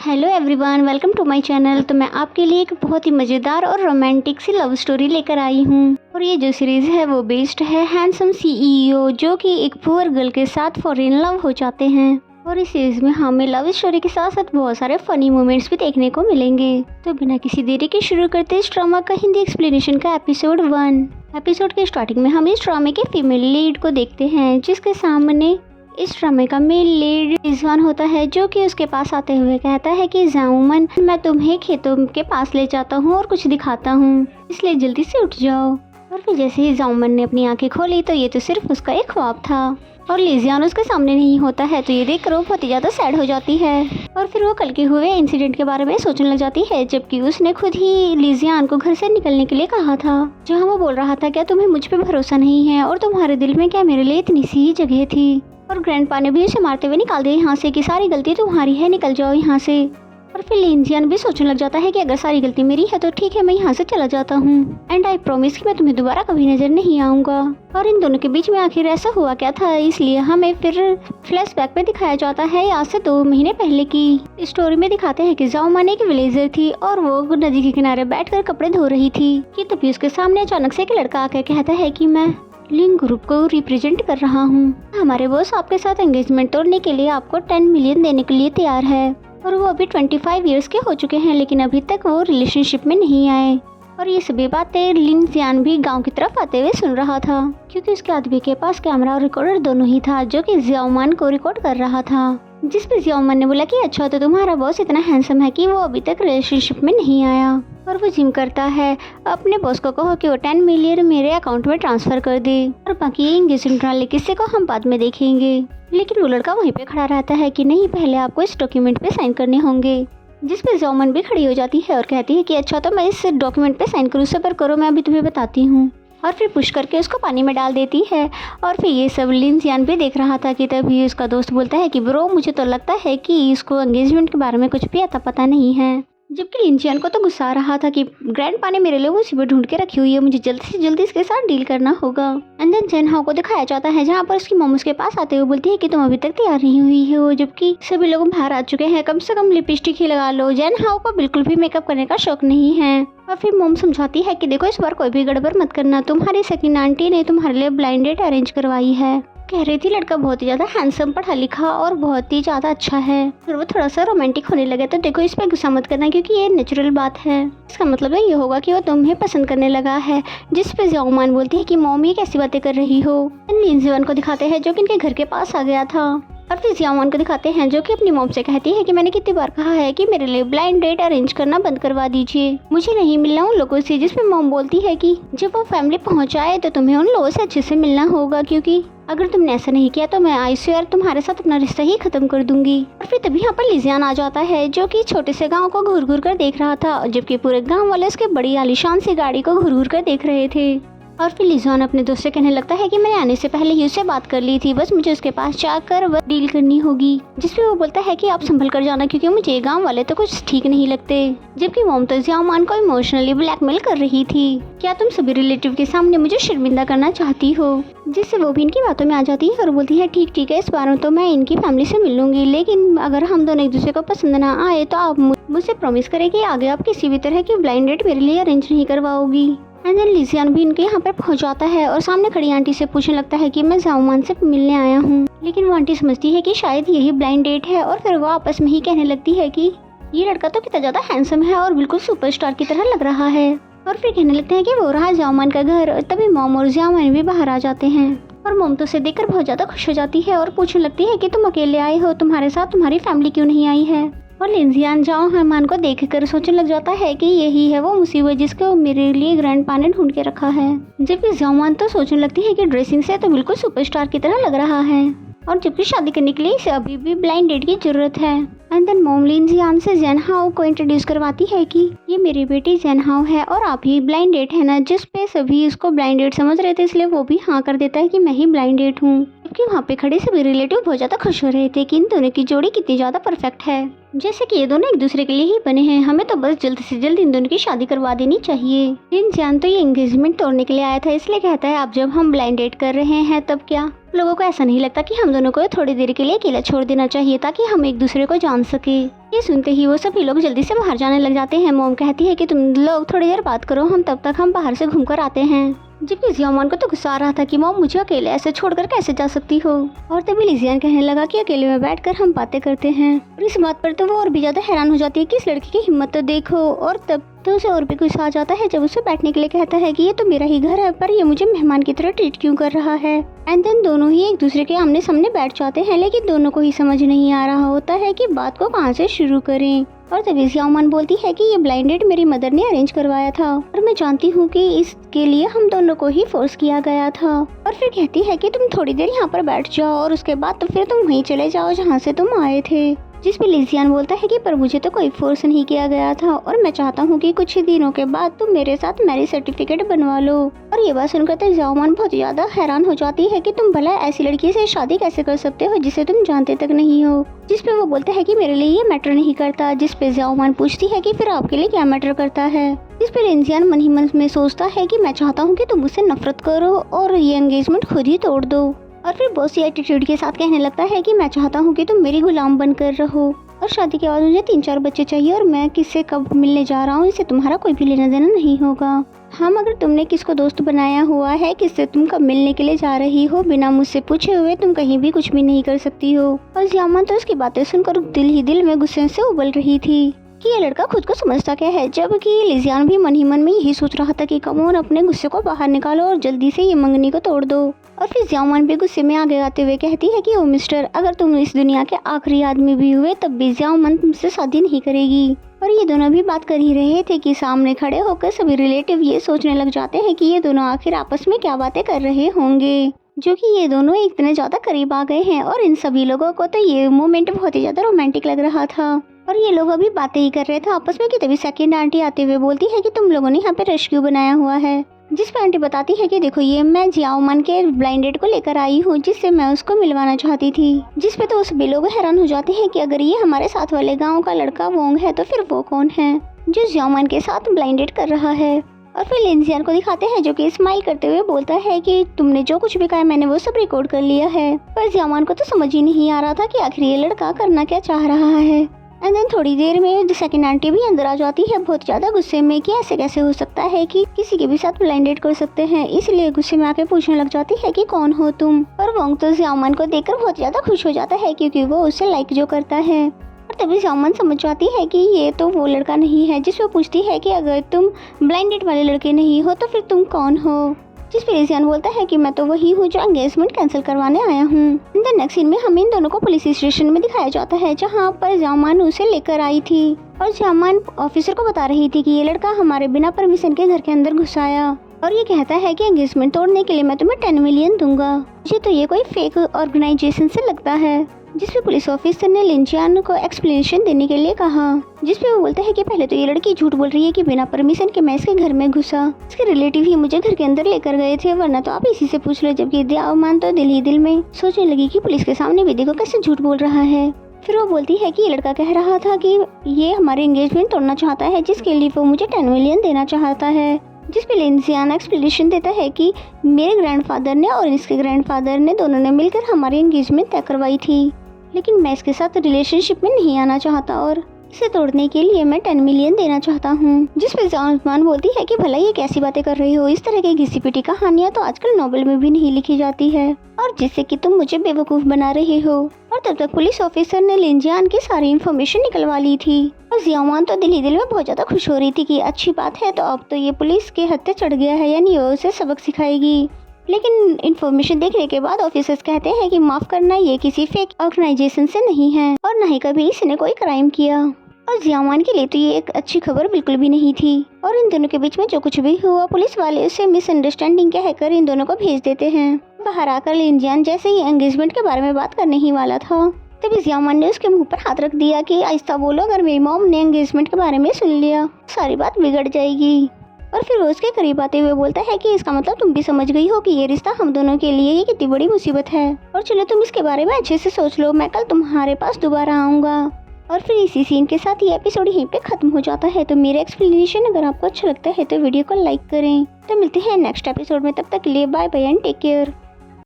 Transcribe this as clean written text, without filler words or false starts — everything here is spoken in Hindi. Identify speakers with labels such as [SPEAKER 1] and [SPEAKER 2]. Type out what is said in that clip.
[SPEAKER 1] Hello everyone, welcome to my channel. तो मैं आपके लिए एक बहुत ही मज़ेदार और रोमांटिक सी लव स्टोरी लेकर आई हूँ। और ये जो सीरीज़ है वो बेस्ड है हैंडसम सीईओ जो कि एक पुअर गर्ल के साथ फॉरेन लव हो जाते हैं। और इस सीरीज में हमें लव स्टोरी के साथ साथ बहुत सारे फनी मोमेंट्स भी देखने को मिलेंगे। तो बिना किसी देरी के शुरू करते इस ड्रामा का हिंदी एक्सप्लेनेशन का एपिसोड 1। एपिसोड के स्टार्टिंग में हम इस ड्रामे के फीमेल लीड को देखते हैं, जिसके सामने इस ड्रामे का मेल लीड रिजवान होता है, जो कि उसके पास आते हुए कहता है कि जाऊमन, मैं तुम्हें खेतों के पास ले जाता हूँ और कुछ दिखाता हूँ, इसलिए जल्दी से उठ जाओ। और फिर जैसे ही जाऊमन ने अपनी आंखें खोली तो ये तो सिर्फ उसका एक ख्वाब था और लिजियान उसके सामने नहीं होता है। तो ये देखकर वो बहुत ही ज़्यादा सैड हो जाती है और फिर वो कल के हुए इंसिडेंट के बारे में सोचने लग जाती है, जबकि उसने खुद ही लिजियान को घर से निकलने के लिए कहा था, जहाँ वो बोल रहा था क्या तुम्हें मुझ पर भरोसा नहीं है और तुम्हारे दिल में क्या मेरे लिए इतनी सी ही जगह थी। और ग्रैंडपा ने भी उसे मारते हुए निकाल दिया यहाँ से कि सारी गलती तुम्हारी है, निकल जाओ यहाँ से। और फिर लिजियान भी सोचने लग जाता है कि अगर सारी गलती मेरी है तो ठीक है, मैं यहाँ से चला जाता हूँ एंड आई प्रॉमिस कि मैं तुम्हें दोबारा कभी नजर नहीं आऊँगा। और इन दोनों के बीच में आखिर ऐसा हुआ क्या था, इसलिए हमें फिर फ्लैशबैक में दिखाया जाता है आज से 2 महीने पहले की स्टोरी में। दिखाते हैं कि जाओमान एक विलेजर थी और वो नदी के किनारे बैठकर कपड़े धो रही थी कि तभी उसके सामने अचानक से एक लड़का आकर कहता है कि मैं लिंग ग्रुप को रिप्रेजेंट कर रहा हूँ, हमारे बॉस आपके साथ एंगेजमेंट तोड़ने के लिए आपको 10 मिलियन देने के लिए तैयार है। और वो अभी 25 इयर्स के हो चुके हैं लेकिन अभी तक वो रिलेशनशिप में नहीं आए। और ये सभी बातें लिन जियान भी गांव की तरफ आते हुए सुन रहा था, क्योंकि उसके आदमी के पास कैमरा और रिकॉर्डर दोनों ही था, जो कि जियाओमान को रिकॉर्ड कर रहा था। जिस पे जियाओमान ने बोला कि अच्छा, तो तुम्हारा बॉस इतना हैंडसम है कि वो अभी तक रिलेशनशिप में नहीं आया। और वो जिम करता है, अपने बॉस को कहो कि वो 10 मिलियन मेरे अकाउंट में ट्रांसफर कर दे और बाकी एंगेजमेंट वाले किस्से को हम बाद में देखेंगे। लेकिन वो लड़का वहीं पे खड़ा रहता है कि नहीं, पहले आपको इस डॉक्यूमेंट पे साइन करने होंगे। जिस पे जाओमन भी खड़ी हो जाती है और कहती है कि अच्छा, तो मैं इस डॉक्यूमेंट पे साइन करूँ, सबर करो, मैं अभी तुम्हें बताती हूँ। और फिर पुश करके उसको पानी में डाल देती है। और फिर ये सब लिन जियान भी देख रहा था कि तभी उसका दोस्त बोलता है कि ब्रो, मुझे तो लगता है कि इसको एंगेजमेंट के बारे में कुछ भी आता पता नहीं है। जबकि लिन जियान को तो गुस्सा आ रहा था कि ग्रैंडपा ने मेरे लिए मुसीबत ढूंढ के रखी हुई है, मुझे जल्दी से जल्दी इसके साथ डील करना होगा। एंड देन जेन हाओ को दिखाया जाता है, जहाँ पर उसकी मॉम उसके पास आते हुए बोलती है कि तुम अभी तक तैयार नहीं हुई हो, जबकि सभी लोग बाहर आ चुके हैं, कम से कम लिपस्टिक ही लगा लो। जेन हाओ को बिल्कुल भी मेकअप करने का शौक नहीं है। और फिर मॉम समझाती है कि देखो, इस बार कोई भी गड़बड़ मत करना, तुम्हारी सेकंड आंटी ने तुम्हारे लिए ब्लाइंड डेट अरेंज करवाई है। कह रही थी लड़का बहुत ही ज़्यादा हैंडसम, पढ़ा लिखा और बहुत ही ज़्यादा अच्छा है। फिर वो थोड़ा सा रोमांटिक होने लगे, तो देखो इस पे गुस्सा मत करना क्योंकि ये नेचुरल बात है। इसका मतलब ये होगा कि वो तुम्हें पसंद करने लगा है। जिस पे जाओमान बोलती है कि मॉम ये कैसी बातें कर रही हो। लिन जियान को दिखाते हैं जो कि इनके घर के पास आ गया था। और फिर जियाओमान को दिखाते हैं जो कि अपनी मॉम से कहती है कि मैंने कितनी बार कहा है कि मेरे लिए ब्लाइंड डेट अरेंज करना बंद करवा दीजिए, मुझे नहीं मिलना उन लोगों से। जिसमें मॉम बोलती है कि जब वो फैमिली पहुंच आए तो तुम्हें उन लोगों से अच्छे से मिलना होगा, क्योंकि अगर तुमने ऐसा नहीं किया तो मैं आई स्वेयर तुम्हारे साथ अपना रिश्ता ही खत्म कर दूंगी। और फिर तभी यहाँ पर लिजियान आ जाता है, जो कि छोटे से गांव को घूर घूर कर देख रहा था, जबकि पूरे गांव वाले उसके बड़ी आलीशान सी गाड़ी को घूर घूर कर देख रहे थे। और फिर लिजियान अपने दोस्त से कहने लगता है कि मैंने आने से पहले ही उससे बात कर ली थी, बस मुझे उसके पास जाकर बस डील करनी होगी। जिसपे वो बोलता है कि आप संभल कर जाना, क्योंकि मुझे गांव वाले तो कुछ ठीक नहीं लगते। जबकि मॉम तो जाओमान को इमोशनली ब्लैकमेल कर रही थी, क्या तुम सभी रिलेटिव के सामने मुझे शर्मिंदा करना चाहती हो। जिससे वो भी इनकी बातों में आ जाती है और बोलती है ठीक है, इस बार तो मैं इनकी फैमिली से मिल लूंगी, लेकिन अगर हम दोनों एक दूसरे को पसंद ना आए तो आप मुझसे प्रॉमिस करें कि आगे आप किसी भी तरह की ब्लाइंड डेट मेरे लिए अरेंज नहीं करवाओगी। एंड देन लिजियान भी इनके यहाँ पर पहुँच जाता है और सामने खड़ी आंटी से पूछने लगता है कि मैं जाओमान से मिलने आया हूँ। लेकिन वो आंटी समझती है कि शायद यही ब्लाइंड डेट है और फिर वो आपस में ही कहने लगती है कि ये लड़का तो कितना ज़्यादा हैंडसम है और बिल्कुल सुपरस्टार की तरह लग रहा है। और फिर कहने लगते हैं कि वो रहा जाओमान का घर। तभी मॉम और जाओमान भी बाहर आ जाते हैं और मॉम तो उसे देखकर बहुत ज़्यादा खुश हो जाती है और पूछने लगती है कि तुम अकेले आए हो, तुम्हारे साथ तुम्हारी फैमिली क्यों नहीं आई है। और लिन जियान जाओमान को देखकर सोचने लग जाता है कि यही है वो मुसीबत जिसको मेरे लिए ग्रैंडपा ने ढूंढ के रखा है। जबकि जाओमान तो सोचने लगती है कि ड्रेसिंग से तो बिल्कुल सुपरस्टार की तरह लग रहा है और जबकि शादी करने के लिए इसे अभी भी ब्लाइंड डेट की जरूरत है। एंड देन मॉम लिन जियान से जेन हाओ को इंट्रोड्यूस करवाती है कि ये मेरी बेटी जेन हाओ है और आप ही ब्लाइंड डेट है ना। जिस पे सभी इसको ब्लाइंड डेट समझ रहे थे, इसलिए वो भी हाँ कर देता है कि मैं ही ब्लाइंड डेट हूँ। जबकि वहाँ पे खड़े सभी रिलेटिव बहुत ज्यादा खुश हो रहे थे कि इन दोनों की जोड़ी कितनी ज्यादा परफेक्ट है, जैसे कि ये दोनों एक दूसरे के लिए ही बने हैं, हमें तो बस जल्द से जल्द इन दोनों की शादी करवा देनी चाहिए। लिन जियान तो ये एंगेजमेंट तोड़ने के लिए आया था, इसलिए कहता है अब जब हम ब्लाइंड डेट कर रहे हैं तब क्या। लोगों को ऐसा नहीं लगता कि हम दोनों को थोड़ी देर के लिए अकेला छोड़ देना चाहिए ताकि हम एक दूसरे को जान सके। ये सुनते ही वो सभी लोग जल्दी से बाहर जाने लग जाते हैं। मॉम कहती है कि तुम लोग थोड़ी देर बात करो, हम तब तक हम बाहर से घूमकर आते हैं। जबकि जियामान को तो गुस्सा आ रहा था कि मॉम मुझे अकेले ऐसे छोड़कर कैसे जा सकती हो। और तभी लिजियन कहने लगा कि अकेले में बैठकर हम बातें करते हैं। और इस बात पर तो वो और भी ज्यादा हैरान हो जाती है कि इस लड़की की हिम्मत तो देखो। और तब तो उसे और भी गुस्सा आ जाता है जब उसे बैठने के लिए कहता है कि ये तो मेरा ही घर है, पर ये मुझे मेहमान की तरह ट्रीट क्यों कर रहा है। एंड देन दोनों ही एक दूसरे के आमने सामने बैठ जाते हैं, लेकिन दोनों को ही समझ नहीं आ रहा होता है कि बात को कहाँ से शुरू करें। और तभी जियामान बोलती है कि ये ब्लाइंड डेट मेरी मदर ने अरेंज करवाया था और मैं जानती हूँ कि इसके लिए हम दोनों को ही फोर्स किया गया था। और फिर कहती है कि तुम थोड़ी देर यहाँ पर बैठ जाओ और उसके बाद तो फिर तुम वहीं चले जाओ जहाँ से तुम आए थे। जिस पे लिजियन बोलता है कि पर मुझे तो कोई फोर्स नहीं किया गया था और मैं चाहता हूँ कि कुछ ही दिनों के बाद तुम मेरे साथ मैरिज सर्टिफिकेट बनवा लो। और ये बात सुनकर तो जियामान बहुत ज्यादा हैरान हो जाती है कि तुम भला ऐसी लड़की से शादी कैसे कर सकते हो जिसे तुम जानते तक नहीं हो। जिस पे वो बोलता है कि मेरे लिए ये मैटर नहीं करता। जिस पे जियामान पूछती है कि फिर आपके लिए क्या मैटर करता है। इस पे लिजियन मन ही मन में सोचता है कि मैं चाहता हूँ कि तुम मुझसे नफरत करो और ये एंगेजमेंट खुद ही तोड़ दो। और फिर बॉसी एटीट्यूड के साथ कहने लगता है कि मैं चाहता हूँ कि तुम मेरी गुलाम बनकर रहो और शादी के बाद मुझे 3-4 बच्चे चाहिए और मैं किससे कब मिलने जा रहा हूँ इससे तुम्हारा कोई भी लेना देना नहीं होगा। हम अगर तुमने किसको दोस्त बनाया हुआ है, किससे तुम कब मिलने के लिए जा रही हो, बिना मुझसे पूछे हुए तुम कहीं भी कुछ भी नहीं कर सकती हो। और जियामान तो उसकी बातें सुनकर दिल ही दिल में गुस्से से उबल रही थी कि ये लड़का खुद को समझता क्या है। जबकि लिजियन भी मन ही मन में यही सोच रहा था कि कमोन अपने गुस्से को बाहर निकालो और जल्दी से ये मंगनी को तोड़ दो। और फिर जियामान भी गुस्से में आगे आते हुए कहती है कि ओ मिस्टर, अगर तुम इस दुनिया के आखिरी आदमी भी हुए तब भी जियामान तुमसे शादी नहीं करेगी। और ये दोनों भी बात कर ही रहे थे कि सामने खड़े होकर सभी रिलेटिव ये सोचने लग जाते हैं कि ये दोनों आखिर आपस में क्या बातें कर रहे होंगे, जो कि ये दोनों इतने ज्यादा करीब आ गए हैं। और इन सभी लोगों को तो ये मोमेंट बहुत ही ज्यादा रोमांटिक लग रहा था और ये लोग अभी बातें ही कर रहे थे आपस में कि तभी सेकंड आंटी आते हुए बोलती है कि तुम लोगों ने यहाँ पे रेस्क्यू बनाया हुआ है। जिस पे आंटी बताती है कि देखो ये मैं जियामान के ब्लाइंड डेट को लेकर आई हूँ जिससे मैं उसको मिलवाना चाहती थी। जिस पे तो सभी लोग हैरान हो जाते हैं कि अगर ये हमारे साथ वाले गाँव का लड़का वोंग है तो फिर वो कौन है जो जियामान के साथ ब्लाइंड डेट कर रहा है। और फिर लिजियन को दिखाते हैं जो कि स्माइल करते हुए बोलता है कि तुमने जो कुछ भी कहा मैंने वो सब रिकॉर्ड कर लिया है। पर जियामान को तो समझ ही नहीं आ रहा था कि आखिर ये लड़का करना क्या चाह रहा है। एंड देन थोड़ी देर में सेकंड आंटी भी अंदर आ जाती है बहुत ज्यादा गुस्से में कि ऐसे कैसे हो सकता है कि किसी के भी साथ ब्लाइंड डेट कर सकते हैं। इसलिए गुस्से में आके पूछने लग जाती है कि कौन हो तुम। और वोंग तो जियामान को देखकर बहुत ज्यादा खुश हो जाता है क्योंकि वो उससे लाइक जो करता है। और तभी जियामान समझ जाती है कि ये तो वो लड़का नहीं है। जिस पे पूछती है कि अगर तुम ब्लाइंड डेट वाले लड़के नहीं हो तो फिर तुम कौन हो। जिस पे लिजियन बोलता है कि मैं तो वही हूँ जो एंगेजमेंट कैंसिल करवाने आया हूँ। इन द नेक्स्ट सीन में हमें इन दोनों को पुलिस स्टेशन में दिखाया जाता है जहाँ पर जियामान उसे लेकर आई थी और जियामान ऑफिसर को बता रही थी कि ये लड़का हमारे बिना परमिशन के घर के अंदर घुस आया और ये कहता है कि एंगेजमेंट तोड़ने के लिए मैं तुम्हें 10 मिलियन दूंगा। मुझे तो ये कोई फेक ऑर्गेनाइजेशन से लगता है। जिसपे पुलिस ऑफिसर ने लिंजियान को एक्सप्लेनेशन देने के लिए कहा। जिसपे वो बोलते हैं कि पहले तो ये लड़की झूठ बोल रही है कि बिना परमिशन के मैं इसके घर में घुसा, इसके रिलेटिव ही मुझे घर के अंदर लेकर गए थे, वरना तो आप इसी से पूछ लो। जबकि जियामान तो दिल ही दिल में सोचने लगी कि पुलिस के सामने भी देखो कैसे झूठ बोल रहा है। फिर वो बोलती है कि ये लड़का कह रहा था कि ये हमारे एंगेजमेंट तोड़ना चाहता है जिसके लिए वो मुझे 10 मिलियन देना चाहता है। जिस पे लिंजियान एक्सप्लेनेशन देता है कि मेरे ग्रैंडफादर ने और इसके ग्रैंडफादर ने दोनों ने मिलकर हमारी एंगेजमेंट तय करवाई थी, लेकिन मैं इसके साथ रिलेशनशिप में नहीं आना चाहता और इसे तोड़ने के लिए मैं 10 मिलियन देना चाहता हूँ। जिस पे जियामान बोलती है कि भला ये कैसी बातें कर रही हो, इस तरह की घिसी पिटी कहानियाँ तो आजकल नोवेल में भी नहीं लिखी जाती है और जिससे कि तुम मुझे बेवकूफ़ बना रहे हो। और तब तक पुलिस ऑफिसर ने लिंजियान की सारी इन्फॉर्मेशन निकलवा ली थी और जियामान तो दिल ही दिल में बहुत ज़्यादा खुश हो रही थी कि अच्छी बात है, तो अब तो ये पुलिस के हत्थे चढ़ गया है, यानी वो उसे सबक सिखाएगी। लेकिन इन्फॉर्मेशन देखने के बाद ऑफिसर्स कहते हैं कि माफ़ करना, ये किसी फेक ऑर्गेनाइजेशन से नहीं है और न ही कभी इसने कोई क्राइम किया। और जियामान के लिए तो ये एक अच्छी खबर बिल्कुल भी नहीं थी। और इन दोनों के बीच में जो कुछ भी हुआ, पुलिस वाले उसे मिसअंडरस्टैंडिंग कहकर इन दोनों को भेज देते हैं। बाहर आकर लिंजियान जैसे ही एंगेजमेंट के बारे में बात करने ही वाला था, तभी जियामान ने उसके मुंह पर हाथ रख दिया कि आहिस्ता बोलो, अगर मेरी मॉम ने एंगेजमेंट के बारे में सुन लिया सारी बात बिगड़ जाएगी। और फिर उसके करीब आते हुए बोलता है कि इसका मतलब तुम भी समझ गई हो कि ये रिश्ता हम दोनों के लिए ये कितनी बड़ी मुसीबत है, और चलो तुम इसके बारे में अच्छे से सोच लो, मैं कल तुम्हारे पास दोबारा आऊँगा। और फिर इसी सीन के साथ ये एपिसोड यहीं पे खत्म हो जाता है। तो मेरा एक्सप्लेनेशन अगर आपको अच्छा लगता है तो वीडियो को लाइक करें। तो मिलते हैं नेक्स्ट एपिसोड में, तब तक के लिए bye bye and take care.